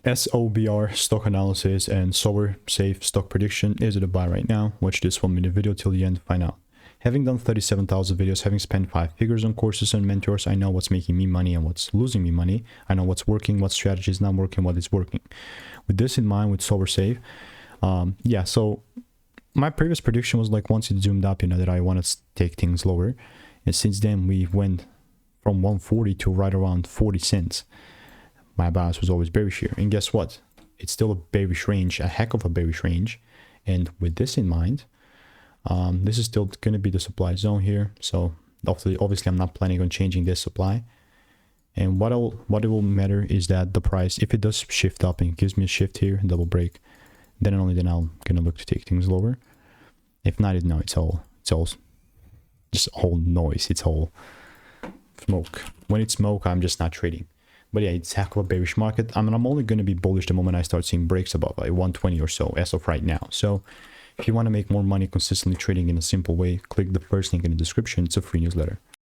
SOBR stock analysis and Sobr Safe stock prediction. Is it a buy right now? Watch this 1-minute video till the end to find out. Having done 37,000 videos, having spent 5 figures on courses and mentors, I know what's making me money and what's losing me money. I know what's working, what strategy is not working, what is working. With this in mind, with Sobr Safe, yeah, so my previous prediction was like once it zoomed up, you know, that I want to take things lower. And since then, we went from 140 to right around 40 cents. My bias was always bearish here. And guess what? It's still a bearish range, a heck of a bearish range. And with this in mind, this is still going to be the supply zone here. So obviously I'm not planning on changing this supply. And what it will matter is that the price, if it does shift up and gives me a shift here, double break, then and only then I'm going to look to take things lower. If not, no, it's all just all noise. It's all smoke. When it's smoke, I'm just not trading. But yeah, it's heck of a bearish market. I mean, I'm only going to be bullish the moment I start seeing breaks above like 120 or so as of right now. So if you want to make more money consistently trading in a simple way, click the first link in the description. It's a free newsletter.